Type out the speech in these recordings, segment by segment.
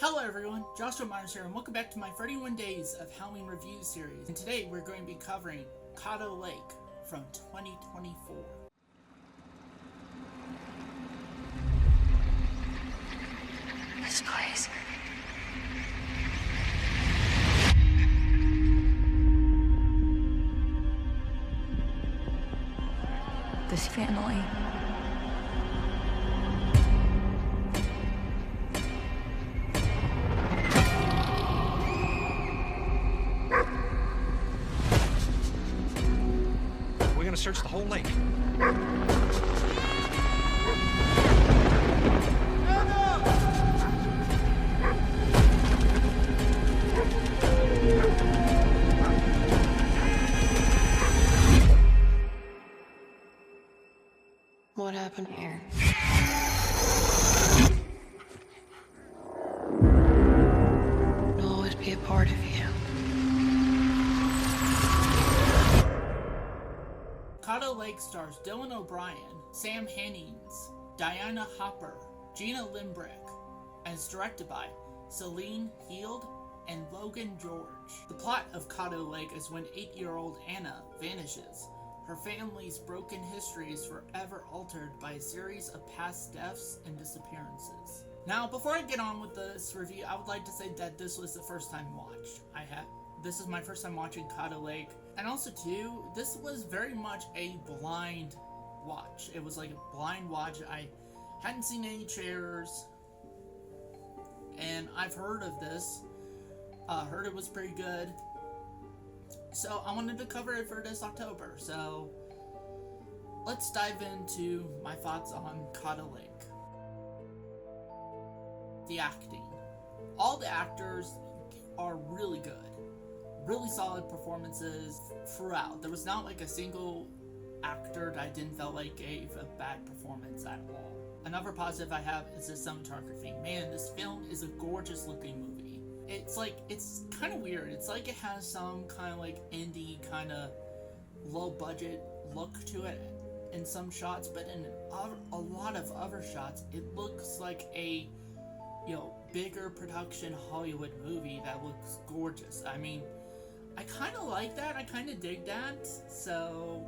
Hello everyone, Joshua Myers here, and welcome back to my 31 Days of Halloween Review series. And today we're going to be covering Caddo Lake from 2024. This place. This family. We're gonna search the whole lake. What happened here? I'll always be a part of you. Caddo Lake stars Dylan O'Brien, Sam Hennings, Diana Hopper, Gina Limbrick, and is directed by Celine Heald and Logan George. The plot of Caddo Lake is when 8-year-old Anna vanishes. Her family's broken history is forever altered by a series of past deaths and disappearances. Now, before I get on with this review, I would like to say that this was the first time watch this is my first time watching Caddo Lake. And also too, this was very much a blind watch. It was like a blind watch. I hadn't seen any trailers, and I've heard of this. Heard it was pretty good. So I wanted to cover it for this October. So let's dive into my thoughts on Caddo Lake. The acting. All the actors are really good. Really solid performances throughout. There was not like a single actor that I didn't feel like gave a bad performance at all. Another positive I have is the cinematography. Man, this film is a gorgeous looking movie. It's kind of weird. It's like it has some kind of like indie kind of low budget look to it in some shots, but in a lot of other shots, it looks like a bigger production Hollywood movie that looks gorgeous. I mean, I kind of like that. I kind of dig that. So,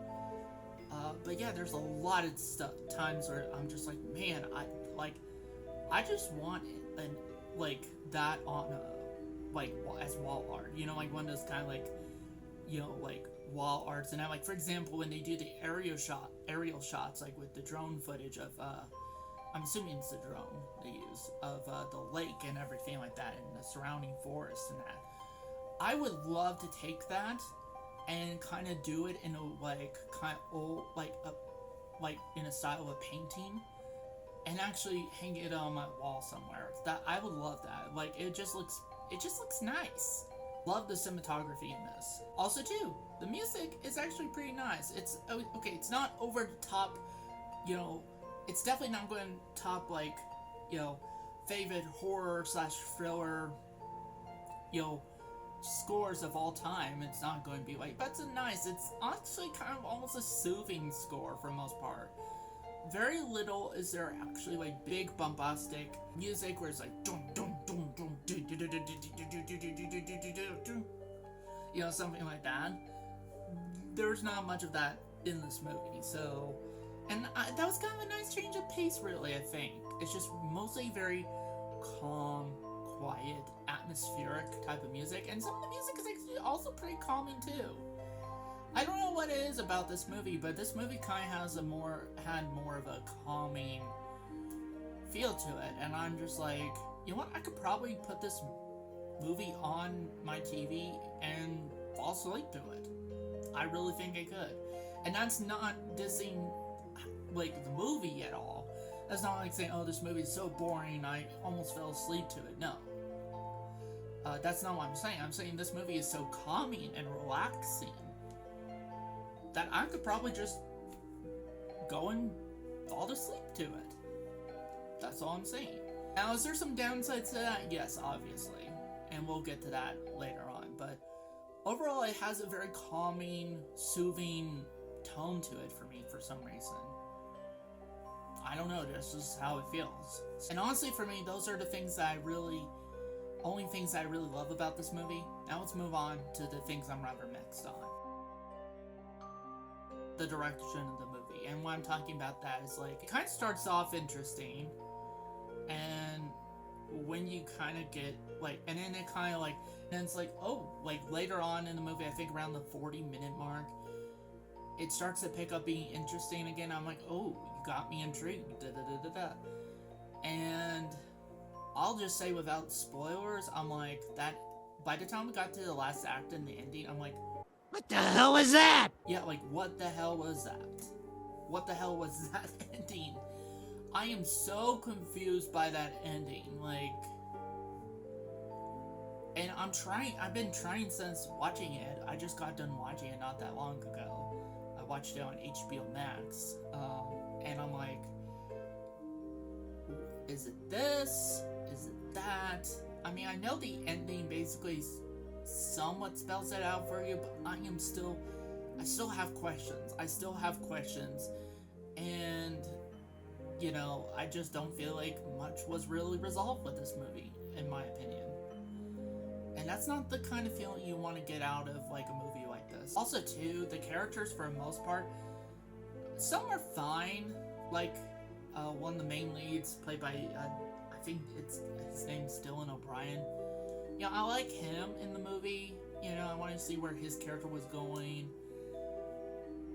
but yeah, there's a lot of times where I'm just like, man, I just want that on as wall art. Like one of those kind of like wall arts. And for example, when they do the aerial shots, like with the drone footage of, I'm assuming it's the drone they use of the lake and everything like that, and the surrounding forest and that. I would love to take that and kind of do it in a kind of old, in a style of a painting, and actually hang it on my wall somewhere. That I would love that. It just looks nice. Love the cinematography in this. Also too, the music is actually pretty nice. It's okay. It's not over the top. It's definitely not going to top favorite horror / thriller. Scores of all time. It's not going to be but it's it's actually kind of almost a soothing score for the most part. Very little is there actually big bombastic music where it's dum dum dum dum something like that. There's not much of that in this movie, so that was kind of a nice change of pace, really. I think it's just mostly very calm, quiet, atmospheric type of music, and some of the music is actually also pretty calming too. I don't know what it is about this movie, but this movie kind of had more of a calming feel to it, and I'm just like, you know what? I could probably put this movie on my TV and fall asleep to it. I really think I could, and that's not dissing the movie at all. That's not saying, oh, this movie is so boring, I almost fell asleep to it. No. That's not what I'm saying. I'm saying this movie is so calming and relaxing that I could probably just go and fall asleep to it. That's all I'm saying. Now, is there some downsides to that? Yes, obviously. And we'll get to that later on. But overall, it has a very calming, soothing tone to it for me for some reason. I don't know, that's just how it feels. And honestly, for me, those are the things that I really only things I really love about this movie. Now let's move on to the things I'm rather mixed on. The direction of the movie. And what I'm talking about that is like, it kind of starts off interesting, and when you kind of get like, and then it kind of like, then it's like, oh, like later on in the movie, I think around the 40-minute mark, it starts to pick up being interesting again. I'm like, oh, you got me intrigued, da da da da da. And I'll just say without spoilers, I'm like, that, by the time we got to the last act and the ending, I'm like, What the hell was that? yeah, like, what the hell was that? What the hell was that ending? I am so confused by that ending, like, and I've been trying since watching it. I just got done watching it not that long ago. I watched it on HBO Max, and I'm like, is it this? Is it that? I mean, I know the ending basically somewhat spells it out for you, but I still have questions, and, you know, I just don't feel like much was really resolved with this movie, in my opinion. And that's not the kind of feeling you want to get out of, like, a movie like this. Also, too, the characters, for the most part, some are fine. Like, one of the main leads, played by, I think his name's Dylan O'Brien. You know, I like him in the movie. You know, I wanted to see where his character was going.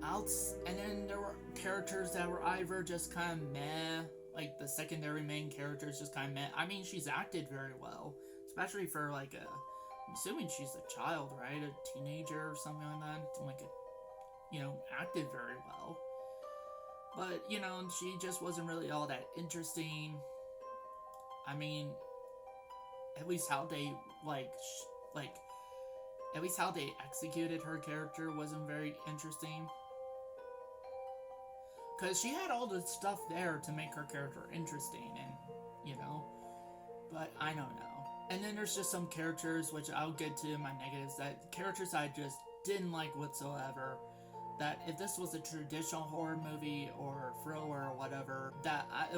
And then there were characters that were either just kind of meh, like the secondary main character is just kind of meh. I mean, she's acted very well, especially for like I'm assuming she's a child, right? A teenager or something like that. Like, acted very well. But, you know, she just wasn't really all that interesting. I mean, at least how they, at least how they executed her character wasn't very interesting. Because she had all the stuff there to make her character interesting, and, you know, but I don't know. And then there's just some characters, which I'll get to in my negatives, that characters I just didn't like whatsoever. That if this was a traditional horror movie or thriller or whatever,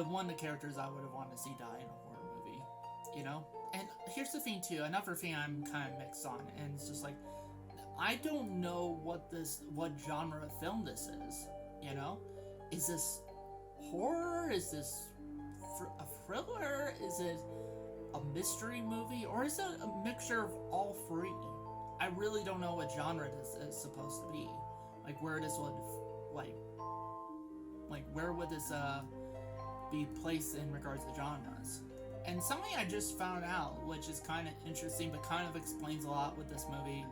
one of the characters I would have wanted to see die in a horror movie, you know? And here's the thing too, another thing I'm kind of mixed on, and it's just like, I don't know what genre of film this is, you know? Is this horror? Is this a thriller? Is it a mystery movie? Or is it a mixture of all three? I really don't know what genre this is supposed to be. Like, where this would, where would this, be placed in regards to genres? And something I just found out, which is kind of interesting, but kind of explains a lot with this movie,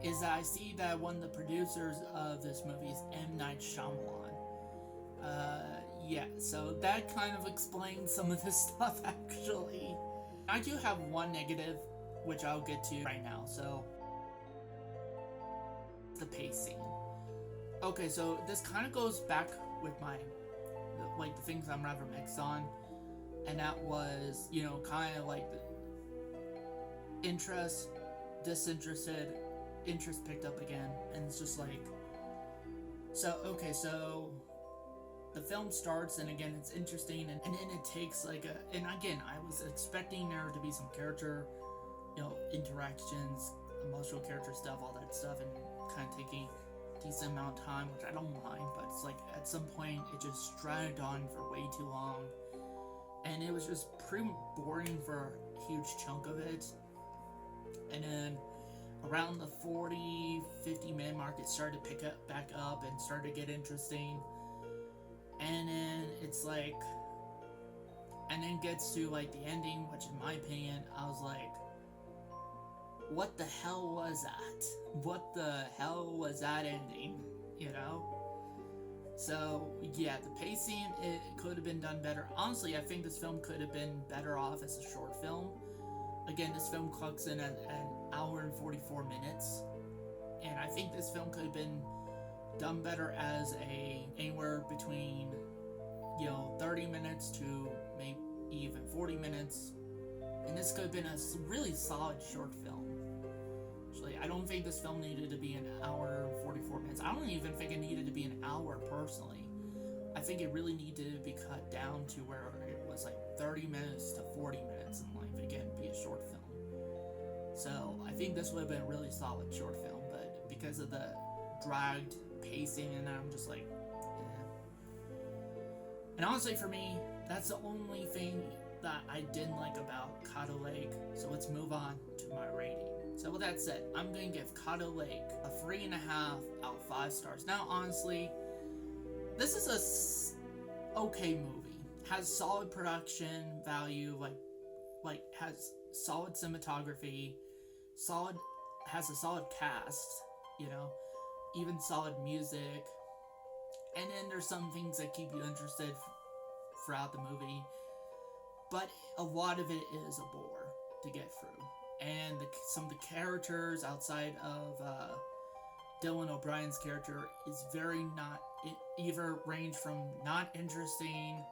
is that I see that one of the producers of this movie is M. Night Shyamalan. Yeah, so that kind of explains some of this stuff, actually. I do have one negative, which I'll get to right now, so the pacing. Okay, so this kind of goes back with my, the things I'm rather mixed on, and that was, you know, kind of like the interest, disinterested, interest picked up again, and it's just like, so the film starts, and again, it's interesting, and then it takes and again, I was expecting there to be some character, you know, interactions, emotional character stuff, all that stuff, and kind of taking a decent amount of time, which I don't mind, but it's like, at some point, it just dragged on for way too long, and it was just pretty boring for a huge chunk of it, and then around the 40-50 minute mark, it started to pick up back up and started to get interesting. And then it's like, and then gets to like the ending, which in my opinion, I was like, what the hell was that? What the hell was that ending? You know? So yeah, the pacing, it could have been done better. Honestly, I think this film could have been better off as a short film. Again, this film clocks in at an hour and 44 minutes. And I think this film could have been done better as anywhere between, you know, 30 minutes to maybe even 40 minutes, and this could have been a really solid short film. Actually, I don't think this film needed to be an hour and 44 minutes. I don't even think it needed to be an hour personally. I think it really needed to be cut down to where it was like 30 minutes to 40 minutes, and like, again, be a short film. think this would have been a really solid short film, but because of the dragged pacing, and I'm just like, eh. And honestly, for me, that's the only thing that I didn't like about Caddo Lake. So let's move on to my rating. So with that said, I'm going to give Caddo Lake a 3.5 out of 5 stars. Now, honestly, this is a okay movie. Has solid production value, like has solid cinematography, has a solid cast, you know, even solid music. And then there's some things that keep you interested throughout the movie. But a lot of it is a bore to get through. And some of the characters outside of Dylan O'Brien's character is very not, it either range from not interesting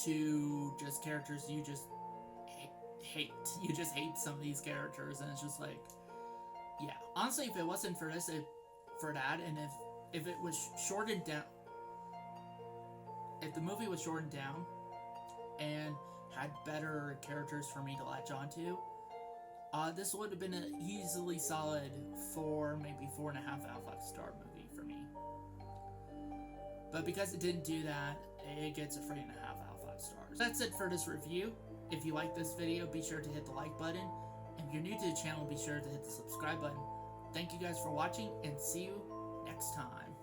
to just characters you just hate. You just hate some of these characters, and it's just like, yeah. Honestly, if it wasn't for this, for that, and if it was shortened down, if the movie was shortened down and had better characters for me to latch onto, this would have been an easily solid 4, maybe 4.5 out of 5 star movie for me. But because it didn't do that, it gets a 3.5 out of 5 stars. That's it for this review. If you like this video, be sure to hit the like button. If you're new to the channel, be sure to hit the subscribe button. Thank you guys for watching, and see you next time.